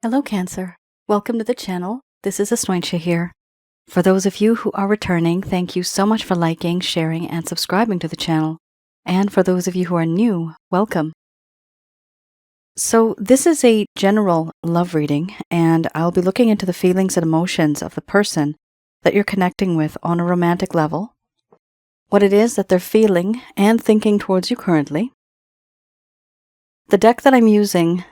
Hello, Cancer. Welcome to the channel. This is Asnointia here. For those of you who are returning, thank you so much for liking, sharing, and subscribing to the channel. And for those of you who are new, welcome. So this is a general love reading, and I'll be looking into the feelings and emotions of the person that you're connecting with on a romantic level, what it is that they're feeling and thinking towards you currently. The deck that I'm using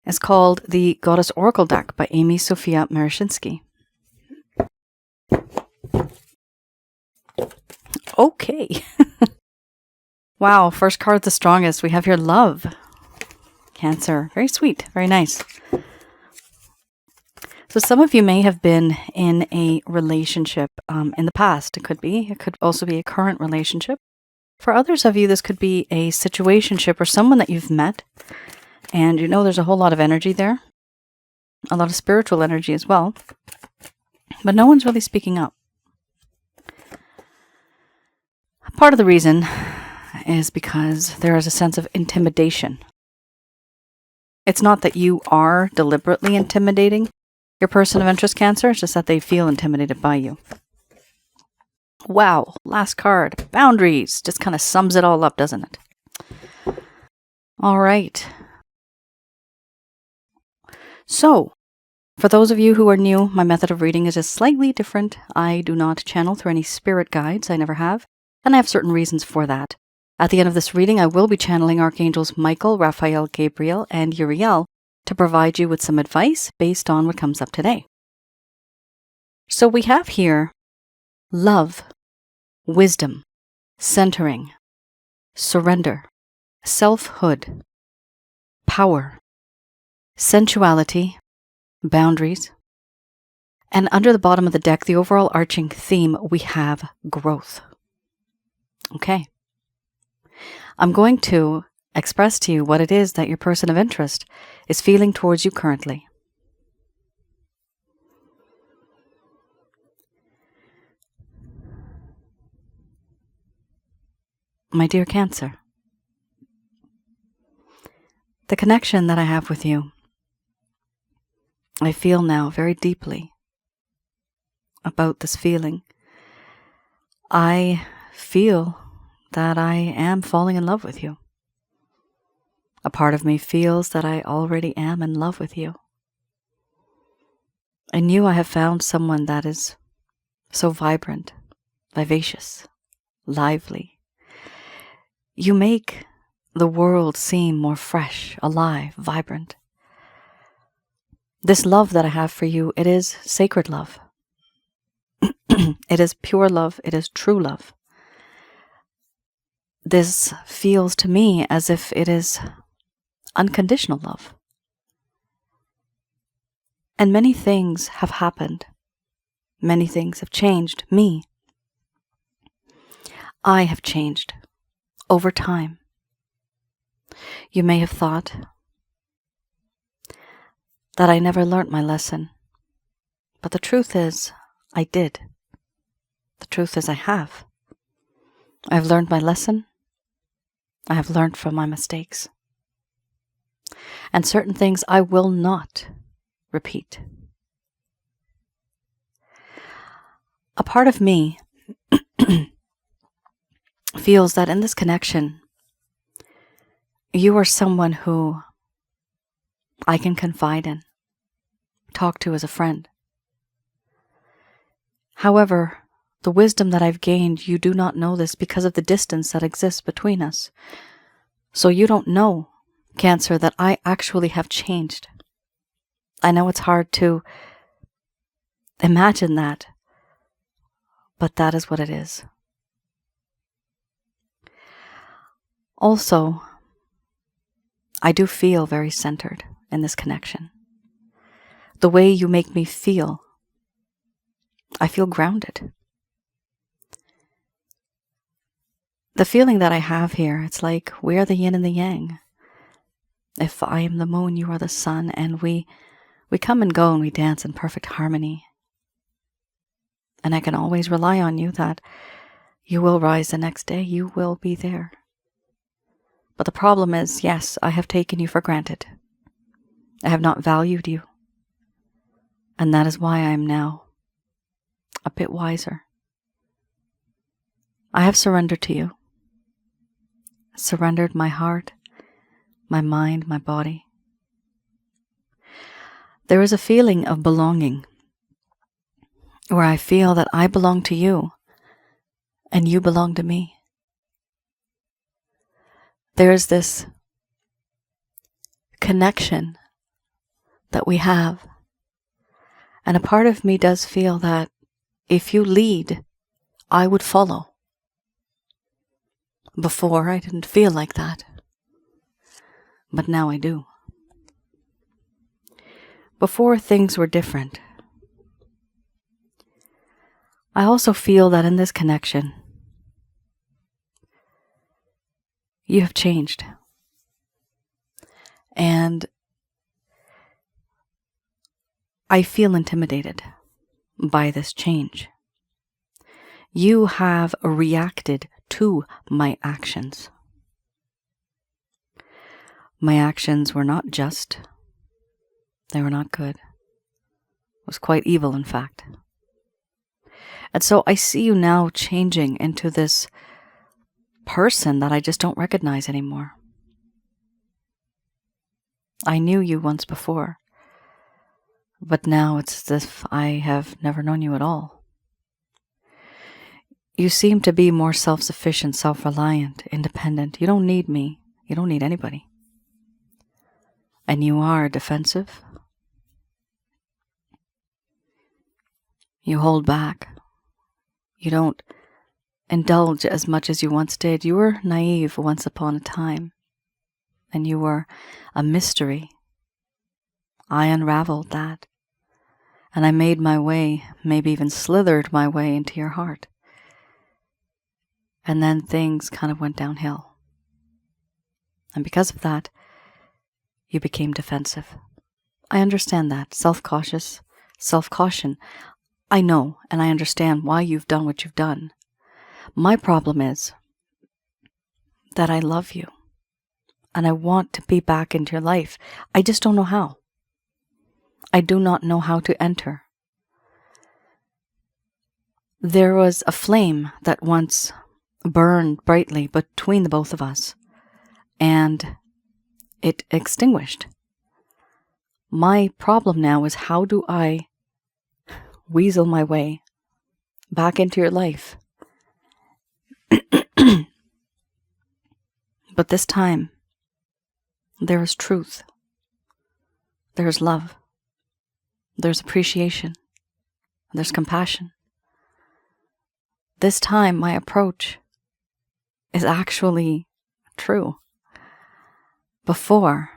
is called the Goddess Oracle deck by Amy Sophia Marashinsky. Okay. Wow, first card's the strongest. We have here love. Cancer. Very sweet. Very nice. So some of you may have been in a relationship in the past. It could also be a current relationship. For others of you, this could be a situationship or someone that you've met. And you know there's a whole lot of energy there. A lot of spiritual energy as well. But no one's really speaking up. Part of the reason is because there is a sense of intimidation. It's not that you are deliberately intimidating your person of interest, Cancer. It's just that they feel intimidated by you. Wow, last card. Boundaries. Just kind of sums it all up, doesn't it? All right. So, for those of you who are new, my method of reading is just slightly different. I do not channel through any spirit guides. I never have. And I have certain reasons for that. At the end of this reading, I will be channeling Archangels Michael, Raphael, Gabriel, and Uriel to provide you with some advice based on what comes up today. So we have here love, wisdom, centering, surrender, selfhood, power, sensuality, boundaries, and under the bottom of the deck, the overall arching theme, we have growth. Okay. I'm going to express to you what it is that your person of interest is feeling towards you currently. My dear Cancer, the connection that I have with you, I feel now very deeply about this feeling. I feel that I am falling in love with you. A part of me feels that I already am in love with you. In you, I have found someone that is so vibrant, vivacious, lively. You make the world seem more fresh, alive, vibrant. This love that I have for you, it is sacred love. It is pure love. It is true love. This feels to me as if it is unconditional love. And many things have happened. Many things have changed me. I have changed over time. You may have thought that I never learnt my lesson, but the truth is, I did. The truth is, I have. I've learned my lesson. I have learned from my mistakes. And certain things I will not repeat. A part of me feels that in this connection, you are someone who I can confide in, talk to as a friend. However, the wisdom that I've gained, you do not know this because of the distance that exists between us. So you don't know, Cancer, that I actually have changed. I know it's hard to imagine that, but that is what it is. Also, I do feel very centered in this connection. The way you make me feel, I feel grounded. The feeling that I have here, it's like we are the yin and the yang. If I am the moon, you are the sun, and we come and go and we dance in perfect harmony. And I can always rely on you that you will rise the next day, you will be there. But the problem is, yes, I have taken you for granted. I have not valued you. And that is why I am now a bit wiser. I have surrendered to you. Surrendered my heart, my mind, my body. There is a feeling of belonging where I feel that I belong to you and you belong to me. There is this connection that we have. And a part of me does feel that if you lead, I would follow. Before, I didn't feel like that. But now I do. Before, things were different. I also feel that in this connection, you have changed. And I feel intimidated by this change. You have reacted to my actions. My actions were not just. They were not good. It was quite evil, in fact. And so I see you now changing into this person that I just don't recognize anymore. I knew you once before, but now it's as if I have never known you at all. You seem to be more self-sufficient, self-reliant, independent. You don't need me. You don't need anybody. And you are defensive. You hold back. You don't indulge as much as you once did. You were naive once upon a time, and you were a mystery. I unraveled that, and I made my way, maybe even slithered my way into your heart. And then things kind of went downhill. And because of that, you became defensive. I understand that. Self-cautious, self-caution. I know and I understand why you've done what you've done. My problem is that I love you and I want to be back into your life. I just don't know how. I do not know how to enter. There was a flame that once burned brightly between the both of us, and it extinguished. My problem now is, how do I weasel my way back into your life? But this time, there is truth. There is love. There's appreciation. There's compassion. This time, my approach is actually true. Before,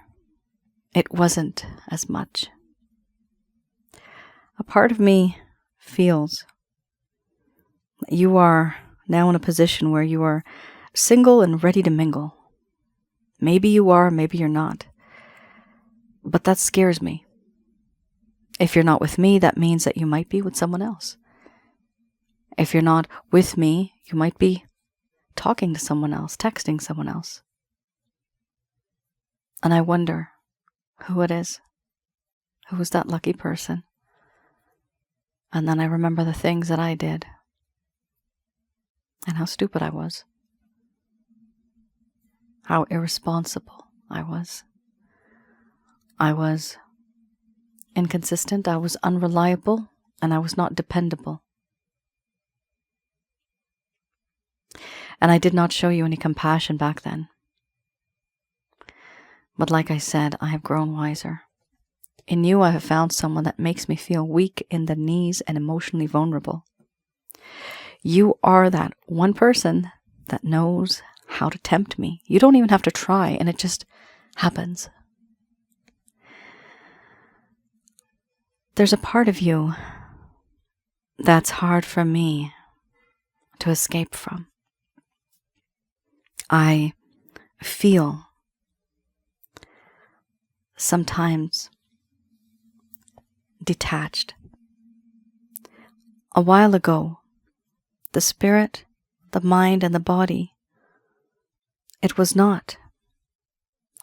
it wasn't as much. A part of me feels that you are now in a position where you are single and ready to mingle. Maybe you are, maybe you're not. But that scares me. If you're not with me, that means that you might be with someone else. If you're not with me, you might be talking to someone else, texting someone else. And I wonder who it is. Who is that lucky person? And then I remember the things that I did and how stupid I was. How irresponsible I was. I was inconsistent, I was unreliable, and I was not dependable. And I did not show you any compassion back then. But like I said, I have grown wiser. In you, I have found someone that makes me feel weak in the knees and emotionally vulnerable. You are that one person that knows how to tempt me. You don't even have to try, and it just happens. There's a part of you that's hard for me to escape from. I feel sometimes detached. A while ago, the spirit, the mind, and the body, it was not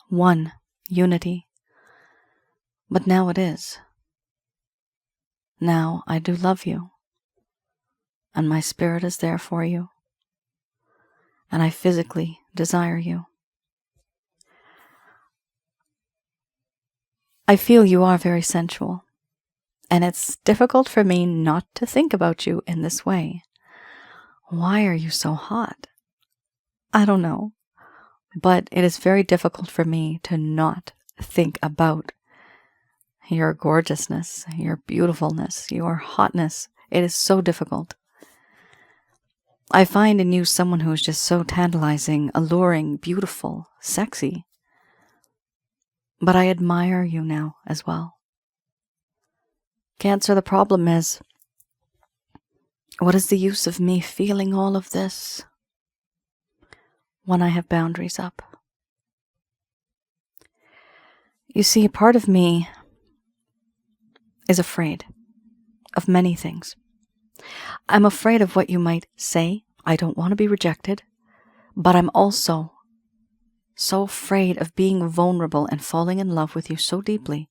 one unity. But now it is. Now I do love you, and my spirit is there for you, and I physically desire you. I feel you are very sensual, and it's difficult for me not to think about you in this way. Why are you so hot? I don't know, but it is very difficult for me to not think about your gorgeousness, your beautifulness, your hotness. It is so difficult. I find in you someone who is just so tantalizing, alluring, beautiful, sexy. But I admire you now as well. Cancer, the problem is, what is the use of me feeling all of this when I have boundaries up? You see, a part of me is afraid of many things. I'm afraid of what you might say. I don't want to be rejected, but I'm also so afraid of being vulnerable and falling in love with you so deeply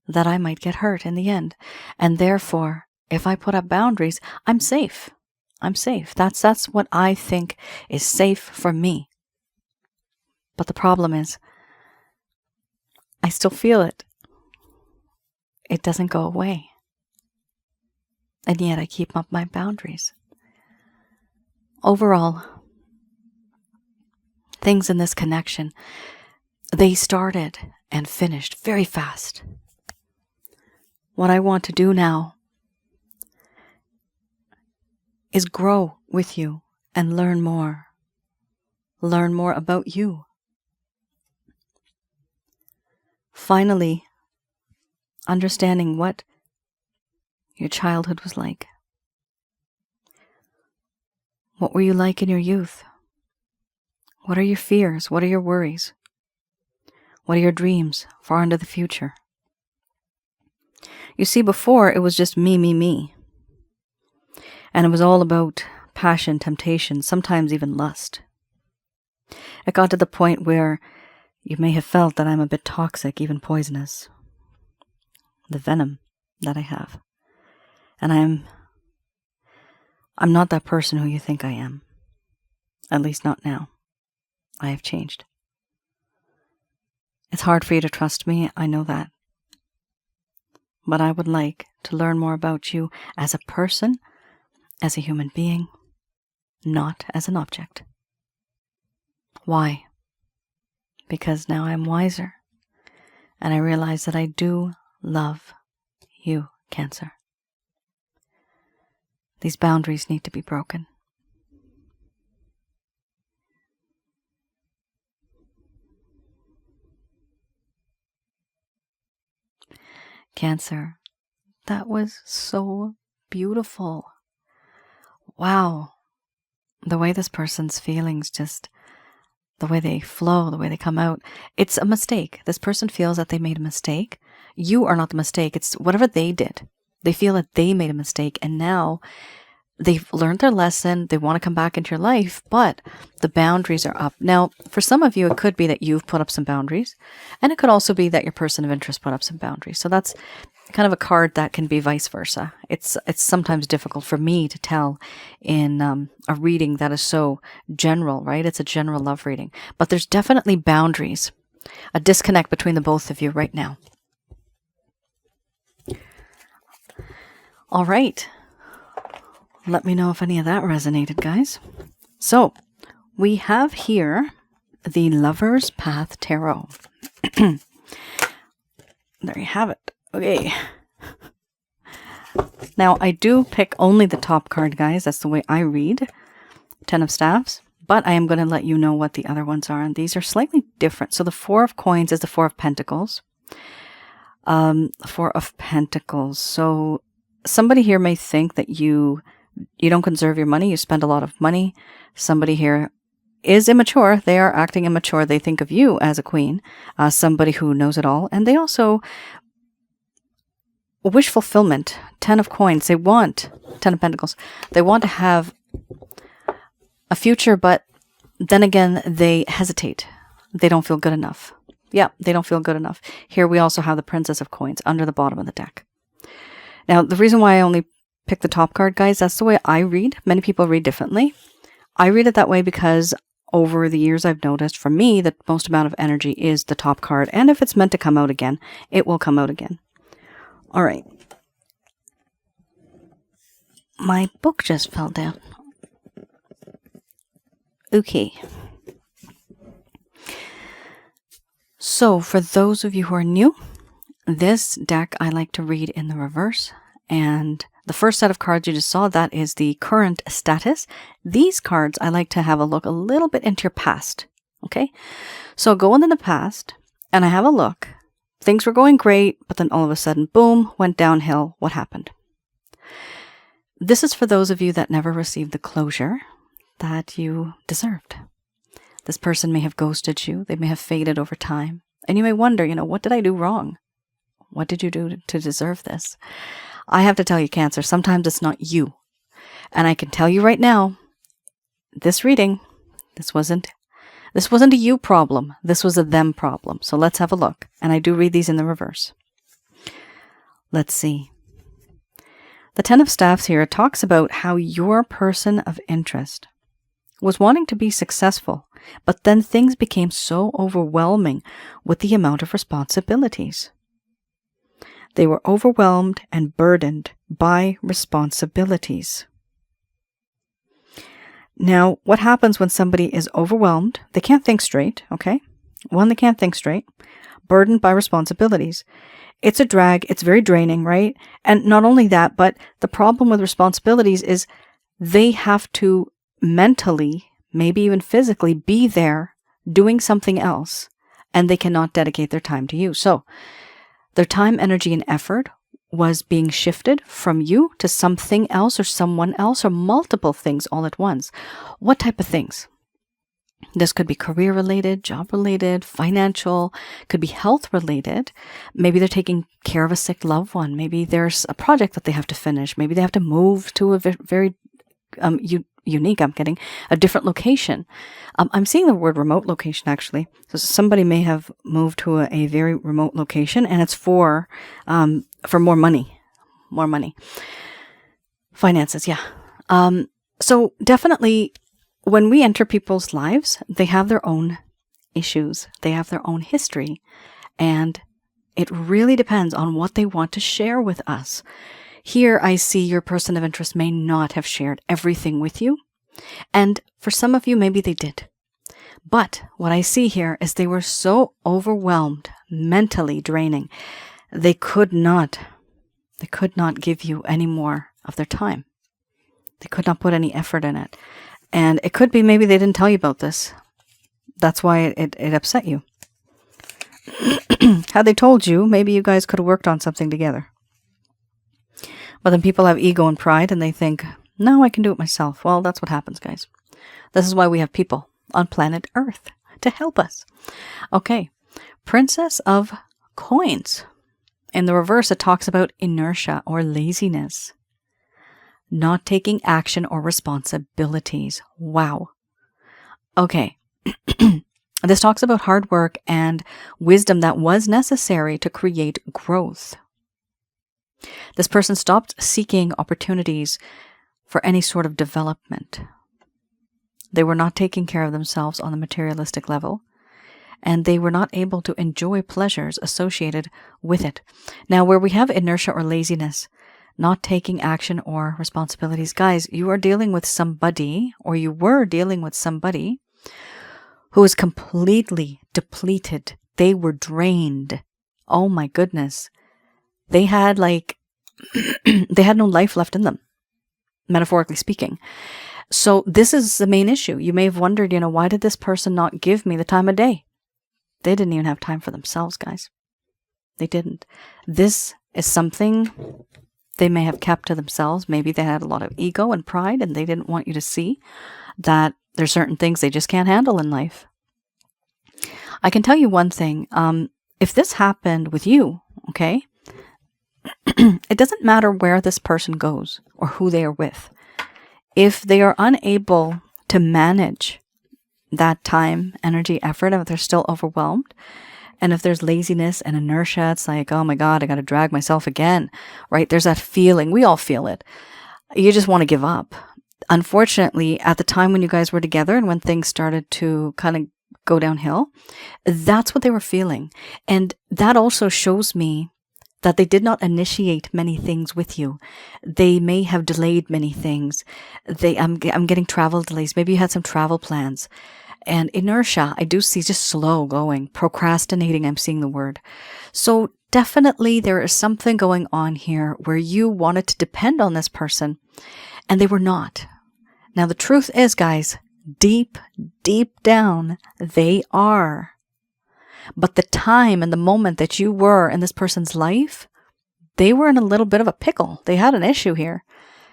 that I might get hurt in the end. And therefore, if I put up boundaries, I'm safe. I'm safe. That's what I think is safe for me. But the problem is, I still feel it. It doesn't go away. And yet I keep up my boundaries. Overall, things in this connection, they started and finished very fast. What I want to do now is grow with you and learn more. Learn more about you. Finally, understanding what your childhood was like. What were you like in your youth? What are your fears? What are your worries? What are your dreams far into the future? You see, before it was just me. And it was all about passion, temptation, sometimes even lust. It got to the point where you may have felt that I'm a bit toxic, even poisonous. The venom that I have. And I'm not that person who you think I am. At least not now. I have changed. It's hard for you to trust me, I know that. But I would like to learn more about you as a person, as a human being, not as an object. Why? Because now I'm wiser, and I realize that I do love you, Cancer. These boundaries need to be broken. Cancer, that was so beautiful. Wow. The way this person's feelings just, the way they flow, the way they come out, it's a mistake. This person feels that they made a mistake. You are not the mistake. It's whatever they did. They feel that they made a mistake, and now they've learned their lesson. They want to come back into your life, but the boundaries are up. Now, for some of you, it could be that you've put up some boundaries, and it could also be that your person of interest put up some boundaries. So that's kind of a card that can be vice versa. It's sometimes difficult for me to tell in a reading that is so general, right? It's a general love reading. But there's definitely boundaries, a disconnect between the both of you right now. All right. Let me know if any of that resonated, guys. So, we have here the Lover's Path Tarot. There you have it. Okay. Now, I do pick only the top card, guys. That's the way I read. 10 of Staffs. But I am going to let you know what the other ones are. And these are slightly different. So the Four of Coins is the Four of Pentacles. Four of Pentacles. So somebody here may think that you don't conserve your money. You spend a lot of money. Somebody here is immature. They are acting immature. They think of you as a queen, somebody who knows it all. And they also wish fulfillment. 10 of Coins. They want 10 of Pentacles. They want to have a future, but then again, they hesitate. They don't feel good enough. Yeah, they don't feel good enough. Here we also have the Princess of Coins under the bottom of the deck. Now, the reason why I only pick the top card, guys, that's the way I read. Many people read differently. I read it that way because over the years I've noticed, for me, the most amount of energy is the top card. And if it's meant to come out again, it will come out again. All right. My book just fell down. Okay. So, for those of you who are new, this deck I like to read in the reverse. And the first set of cards you just saw, that is the current status. These cards I like to have a look a little bit into your past. Okay? So, go into the past, and I have a look. Things were going great, but then all of a sudden, boom, went downhill. What happened? This is for those of you that never received the closure that you deserved. This person may have ghosted you. They may have faded over time. And you may wonder, what did I do wrong? What did you do to deserve this? I have to tell you, Cancer, sometimes it's not you. And I can tell you right now, this reading, this wasn't a you problem. This was a them problem. So let's have a look. And I do read these in the reverse. Let's see. The Ten of Staffs here talks about how your person of interest was wanting to be successful, but then things became so overwhelming with the amount of responsibilities. They were overwhelmed and burdened by responsibilities. Now, what happens when somebody is overwhelmed? They can't think straight, okay? One, they can't think straight. Burdened by responsibilities. It's a drag. It's very draining, right? And not only that, but the problem with responsibilities is they have to mentally, maybe even physically, be there doing something else, and they cannot dedicate their time to you. So their time, energy, and effort was being shifted from you to something else or someone else or multiple things all at once. What type of things? This could be career-related, job-related, financial, could be health-related. Maybe they're taking care of a sick loved one. Maybe there's a project that they have to finish. Maybe they have to move to a very a different location. I'm seeing the word remote location, actually. So somebody may have moved to a very remote location, and it's for more money. Finances, yeah. So definitely, when we enter people's lives, they have their own issues. They have their own history. And it really depends on what they want to share with us. Here I see your person of interest may not have shared everything with you. And for some of you, maybe they did. But what I see here is they were so overwhelmed, mentally draining, they could not give you any more of their time. They could not put any effort in it. And it could be maybe they didn't tell you about this. That's why it upset you. Had they told you, maybe you guys could have worked on something together. But then people have ego and pride and they think, no, I can do it myself. Well, that's what happens, guys. This is why we have people on planet Earth to help us. Okay, Princess of Coins. In the reverse, it talks about inertia or laziness. Not taking action or responsibilities. Wow. Okay. This talks about hard work and wisdom that was necessary to create growth. This person stopped seeking opportunities for any sort of development. They were not taking care of themselves on the materialistic level, and they were not able to enjoy pleasures associated with it. Now, where we have inertia or laziness, not taking action or responsibilities, guys, you are dealing with somebody, or you were dealing with somebody who is completely depleted. They were drained. Oh my goodness. They had they had no life left in them, metaphorically speaking. So this is the main issue. You may have wondered, why did this person not give me the time of day? They didn't even have time for themselves, guys. They didn't. This is something they may have kept to themselves. Maybe they had a lot of ego and pride and they didn't want you to see that there's certain things they just can't handle in life. I can tell you one thing. If this happened with you, okay, it doesn't matter where this person goes or who they are with. If they are unable to manage that time, energy, effort, if they're still overwhelmed, And if there's laziness and inertia, it's like, oh my God, I got to drag myself again, right? There's that feeling. We all feel it. You just want to give up. Unfortunately, at the time when you guys were together and when things started to kind of go downhill, that's what they were feeling. And that also shows me that they did not initiate many things with you. They may have delayed many things. I'm getting travel delays. Maybe you had some travel plans. And inertia, I do see just slow going. Procrastinating, I'm seeing the word. So definitely there is something going on here where you wanted to depend on this person and they were not. Now the truth is, guys, deep, deep down, they are. But the time and the moment that you were in this person's life, they were in a little bit of a pickle. They had an issue here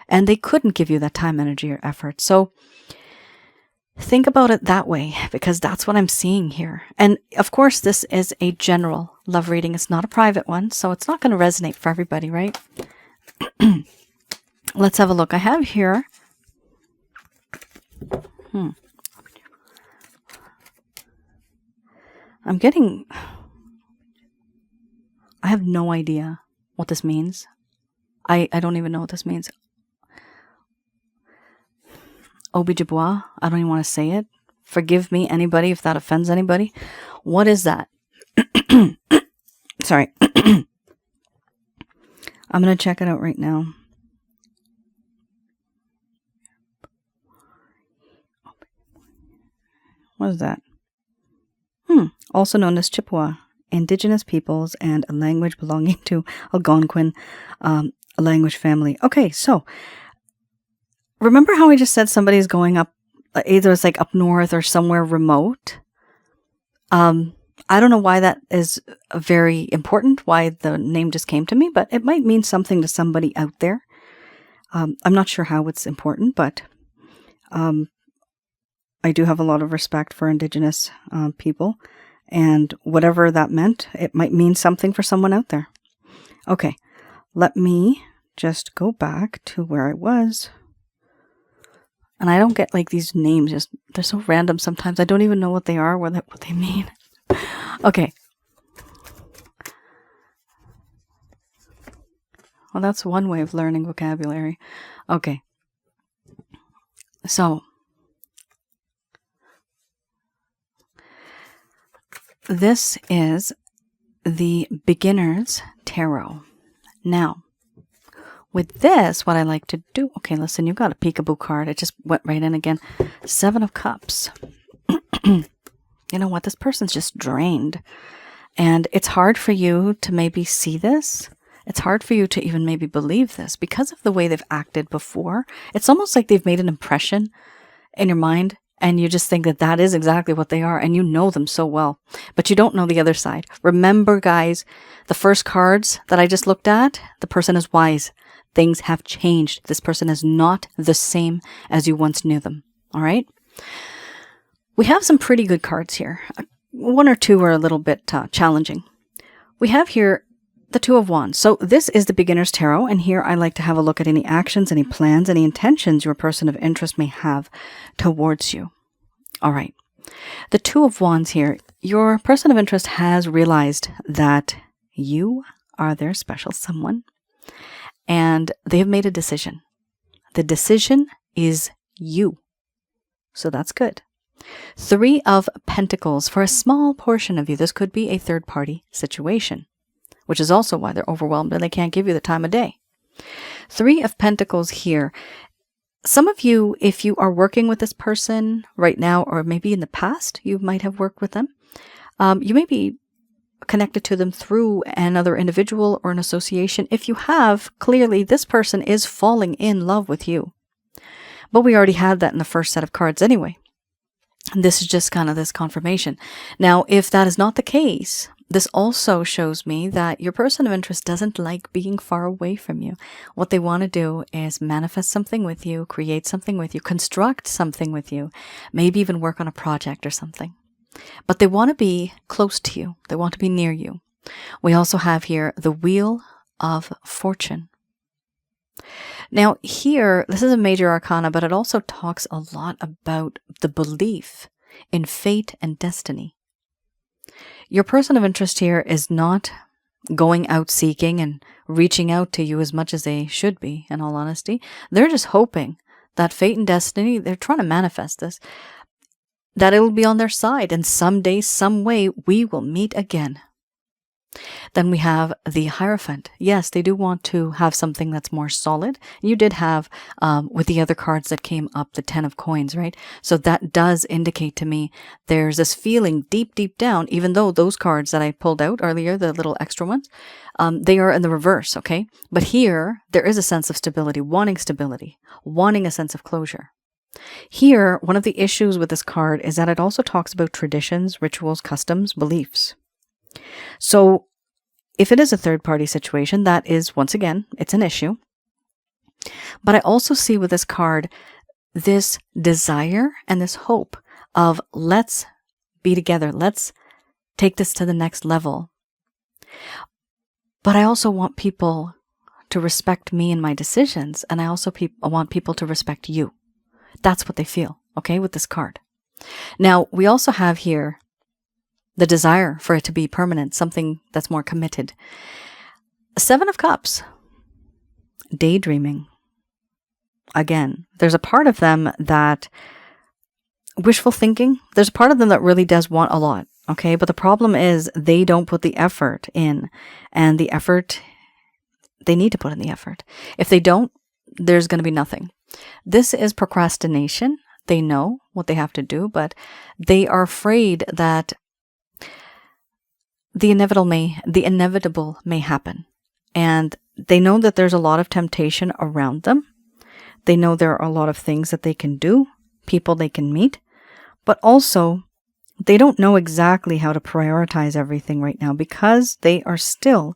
and they couldn't give you that time, energy, or effort. So think about it that way, because that's what I'm seeing here. And of course, this is a general love reading. It's not a private one, so it's not going to resonate for everybody, right? Let's have a look. I have here. I have no idea what this means. I don't even know what this means. Obijibois, I don't even want to say it. Forgive me, anybody, if that offends anybody. What is that? Sorry. I'm going to check it out right now. What is that? Also known as Chippewa, indigenous peoples and a language belonging to Algonquin, a language family. Okay, so remember how I just said somebody's going up, either it's like up north or somewhere remote? I don't know why that is very important, why the name just came to me, but it might mean something to somebody out there. I'm not sure how it's important, but I do have a lot of respect for indigenous people, and whatever that meant, it might mean something for someone out there. Okay, let me just go back to where I was. And I don't get like these names, just they're so random sometimes. I don't even know what they are, what they mean. Okay. Well, that's one way of learning vocabulary. Okay. So this is the Beginner's Tarot. Now, with this, what I like to do... Okay, listen, you got a peekaboo card. It just went right in again. 7 of Cups. You know what? This person's just drained. And it's hard for you to maybe see this. It's hard for you to even maybe believe this because of the way they've acted before. It's almost like they've made an impression in your mind, and you just think that that is exactly what they are, and you know them so well, but you don't know the other side. Remember, guys, the first cards that I just looked at, the person is wise. Things have changed. This person is not the same as you once knew them. All right? We have some pretty good cards here. 1 or 2 are a little bit challenging. We have here the 2 of Wands. So this is the Beginner's Tarot, and here I like to have a look at any actions, any plans, any intentions your person of interest may have towards you. All right. The 2 of Wands here, your person of interest has realized that you are their special someone, and they have made a decision. The decision is you. So that's good. 3 of Pentacles. For a small portion of you, this could be a third-party situation, which is also why they're overwhelmed and they can't give you the time of day. 3 of Pentacles here. Some of you, if you are working with this person right now, or maybe in the past, you might have worked with them. You may be connected to them through another individual or an association. If you have, clearly this person is falling in love with you. But we already had that in the first set of cards anyway. And this is just kind of this confirmation. Now, if that is not the case, this also shows me that your person of interest doesn't like being far away from you. What they want to do is manifest something with you, create something with you, construct something with you, maybe even work on a project or something. But they want to be close to you. They want to be near you. We also have here the Wheel of Fortune. Now here, this is a major arcana, but it also talks a lot about the belief in fate and destiny. Your person of interest here is not going out seeking and reaching out to you as much as they should be, in all honesty. They're just hoping that fate and destiny, they're trying to manifest this, that it'll be on their side, and someday, some way, we will meet again. Then we have the Hierophant. Yes, they do want to have something that's more solid. You did have, with the other cards that came up, the 10 of coins, right? So that does indicate to me there's this feeling deep, deep down, even though those cards that I pulled out earlier, the little extra ones, they are in the reverse, okay? But here, there is a sense of stability, wanting a sense of closure. Here, one of the issues with this card is that it also talks about traditions, rituals, customs, beliefs. So if it is a third-party situation, that is, once again, it's an issue. But I also see with this card this desire and this hope of let's be together, let's take this to the next level. But I also want people to respect me and my decisions, and I also want people to respect you. That's what they feel, okay, with this card. Now, we also have here the desire for it to be permanent, something that's more committed. 7 of Cups. Daydreaming. Again, there's a part of them that wishful thinking. There's a part of them that really does want a lot, okay? But the problem is they don't put the effort in. And the effort, they need to put in the effort. If they don't, there's going to be nothing. This is procrastination. They know what they have to do, but they are afraid that the inevitable may happen. And they know that there's a lot of temptation around them. They know there are a lot of things that they can do, people they can meet, but also they don't know exactly how to prioritize everything right now because they are still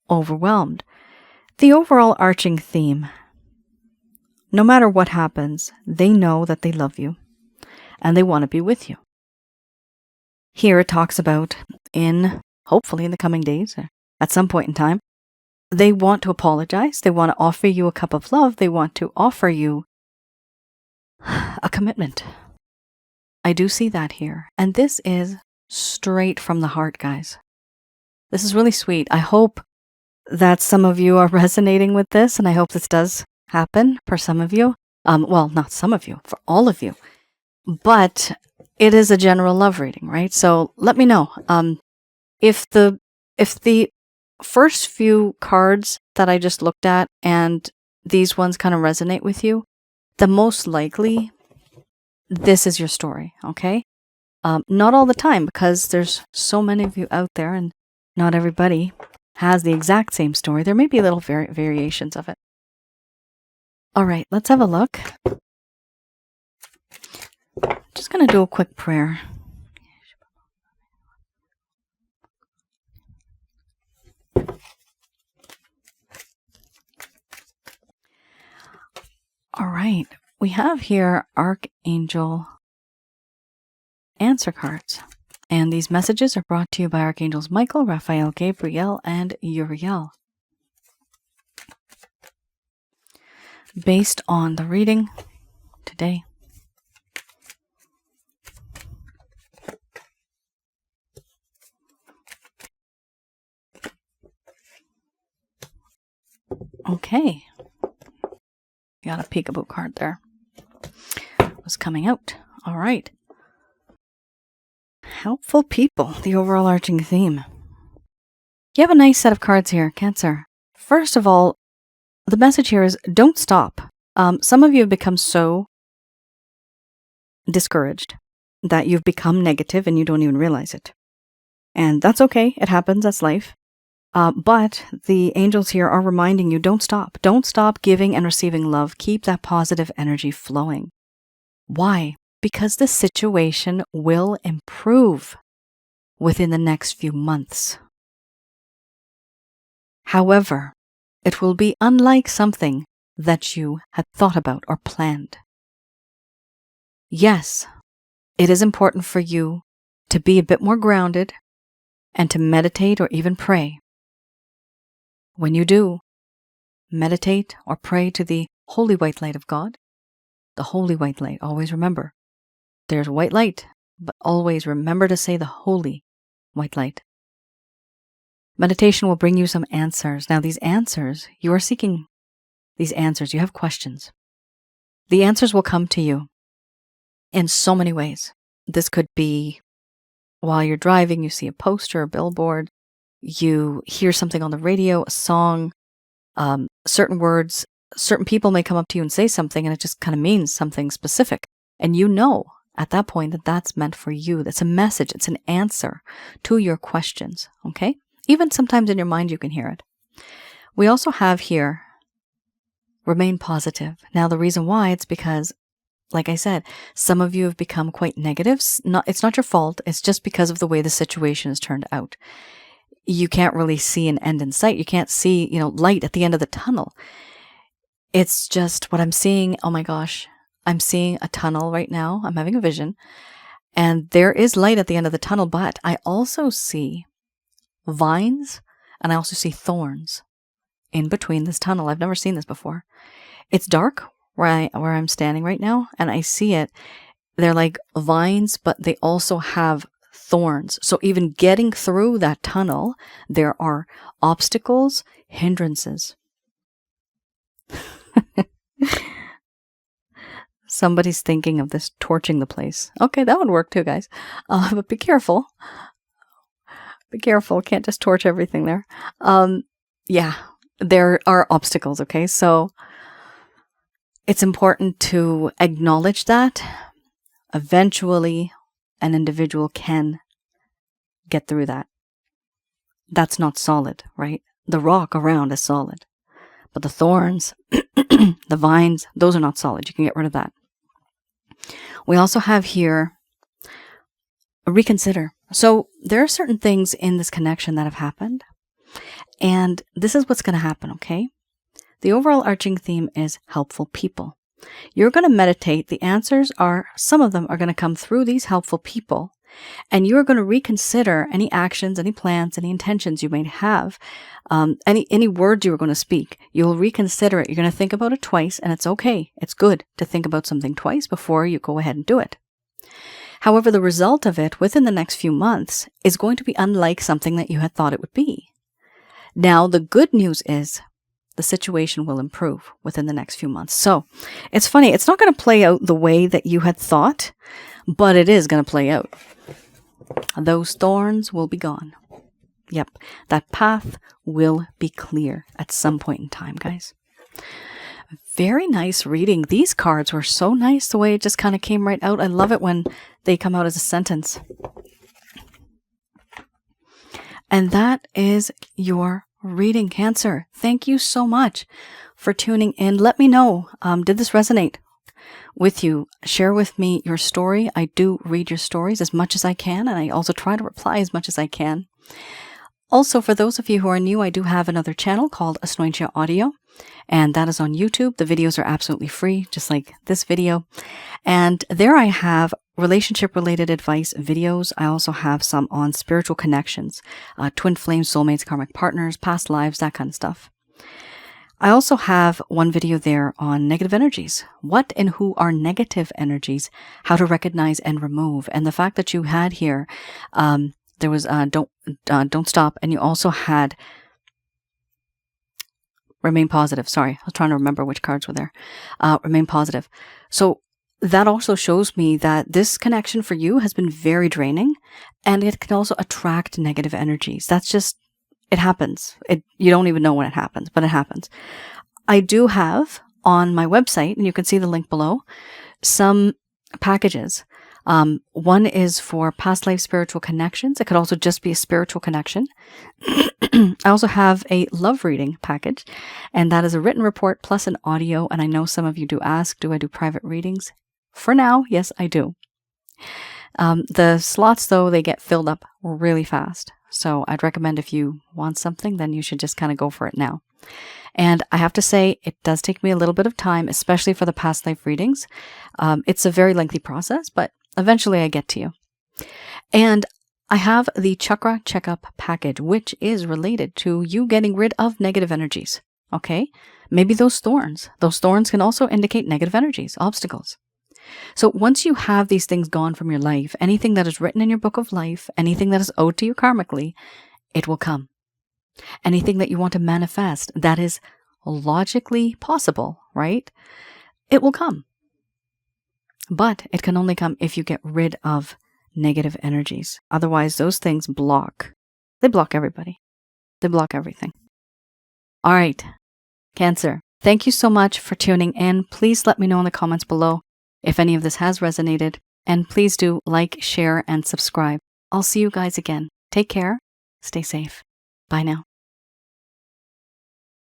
overwhelmed. The overall arching theme, no matter what happens, they know that they love you and they want to be with you. Here it talks about hopefully in the coming days, at some point in time, they want to apologize. They want to offer you a cup of love. They want to offer you a commitment. I do see that here. And this is straight from the heart, guys. This is really sweet. I hope that some of you are resonating with this, and I hope this does happen for some of you. Well, not some of you, for all of you. But it is a general love reading, right? So let me know. If the first few cards that I just looked at and these ones kind of resonate with you, then most likely this is your story, okay? Not all the time, because there's so many of you out there and not everybody has the exact same story. There may be little variations of it. All right, let's have a look. Just going to do a quick prayer. All right, we have here Archangel answer cards. And these messages are brought to you by Archangels Michael, Raphael, Gabriel, and Uriel. Based on the reading today. Okay. Got a peekaboo card there. Was coming out. All right. Helpful people, the overall arching theme. You have a nice set of cards here, Cancer. First of all, the message here is don't stop. Some of you have become so discouraged that you've become negative and you don't even realize it. And that's okay. It happens. That's life. But the angels here are reminding you, don't stop. Don't stop giving and receiving love. Keep that positive energy flowing. Why? Because the situation will improve within the next few months. However, it will be unlike something that you had thought about or planned. Yes, it is important for you to be a bit more grounded and to meditate or even pray. When you do, meditate or pray to the holy white light of God. The holy white light. Always remember, there's white light, but always remember to say the holy white light. Meditation will bring you some answers. Now, these answers, you are seeking these answers. You have questions. The answers will come to you in so many ways. This could be while you're driving, you see a poster, a billboard, you hear something on the radio, a song, certain words, certain people may come up to you and say something, and it just kind of means something specific. And you know at that point that that's meant for you. That's a message. It's an answer to your questions, okay? Even sometimes in your mind you can hear it. We also have here, remain positive. Now, the reason why, it's because, like I said, some of you have become quite negative. It's not your fault. It's just because of the way the situation has turned out. You can't really see an end in sight. You can't see, light at the end of the tunnel. It's just what I'm seeing. Oh my gosh. I'm seeing a tunnel right now. I'm having a vision. And there is light at the end of the tunnel, but I also see vines and I also see thorns in between this tunnel. I've never seen this before. It's dark where I'm standing right now, and I see it. They're like vines, but they also have thorns. So even getting through that tunnel, there are obstacles, hindrances. Somebody's thinking of this torching the place. Okay, that would work too, guys. But be careful. Be careful. Can't just torch everything there. Yeah, there are obstacles, okay? So it's important to acknowledge that eventually an individual can get through that. That's not solid, right? The rock around is solid. But the thorns, the vines, those are not solid. You can get rid of that. We also have here a reconsider. So there are certain things in this connection that have happened. And this is what's going to happen, okay? The overall arching theme is helpful people. You're going to meditate. The answers are, some of them are going to come through these helpful people. And you're going to reconsider any actions, any plans, any intentions you may have, any words you were going to speak. You'll reconsider it. You're going to think about it twice, and it's okay. It's good to think about something twice before you go ahead and do it. However, the result of it within the next few months is going to be unlike something that you had thought it would be. Now, the good news is the situation will improve within the next few months. So it's funny. It's not going to play out the way that you had thought, but it is going to play out. Those thorns will be gone. Yep. That path will be clear at some point in time, guys. Very nice reading. These cards were so nice the way it just kind of came right out. I love it when they come out as a sentence. And that is your reading, Cancer. Thank you so much for tuning in. Let me know, did this resonate with you? Share with me your story. I do read your stories as much as I can, and I also try to reply as much as I can. Also, for those of you who are new, I do have another channel called Asnointia Audio, and that is on YouTube. The videos are absolutely free, just like this video. And there I have relationship-related advice videos. I also have some on spiritual connections, twin flames, soulmates, karmic partners, past lives, that kind of stuff. I also have one video there on negative energies. What and who are negative energies, how to recognize and remove. And the fact that you had here, there was don't stop, and you also had remain positive. Sorry, I was trying to remember which cards were there. Remain positive. So that also shows me that this connection for you has been very draining, and it can also attract negative energies. That's just, it happens. You don't even know when it happens, but it happens. I do have on my website, and you can see the link below, some packages. One is for past life spiritual connections. It could also just be a spiritual connection. I also have a love reading package, and that is a written report plus an audio. And I know some of you do ask, do I do private readings? For now, yes, I do. The slots, though, they get filled up really fast. So I'd recommend if you want something, then you should just kind of go for it now. And I have to say, it does take me a little bit of time, especially for the past life readings. It's a very lengthy process, but eventually I get to you. And I have the chakra checkup package, which is related to you getting rid of negative energies. Okay? Maybe those thorns. Those thorns can also indicate negative energies, obstacles. So once you have these things gone from your life, anything that is written in your book of life, anything that is owed to you karmically, it will come. Anything that you want to manifest that is logically possible, right? It will come. But it can only come if you get rid of negative energies. Otherwise, those things block. They block everybody. They block everything. All right, Cancer, thank you so much for tuning in. Please let me know in the comments below if any of this has resonated. And please do like, share, and subscribe. I'll see you guys again. Take care. Stay safe. Bye now.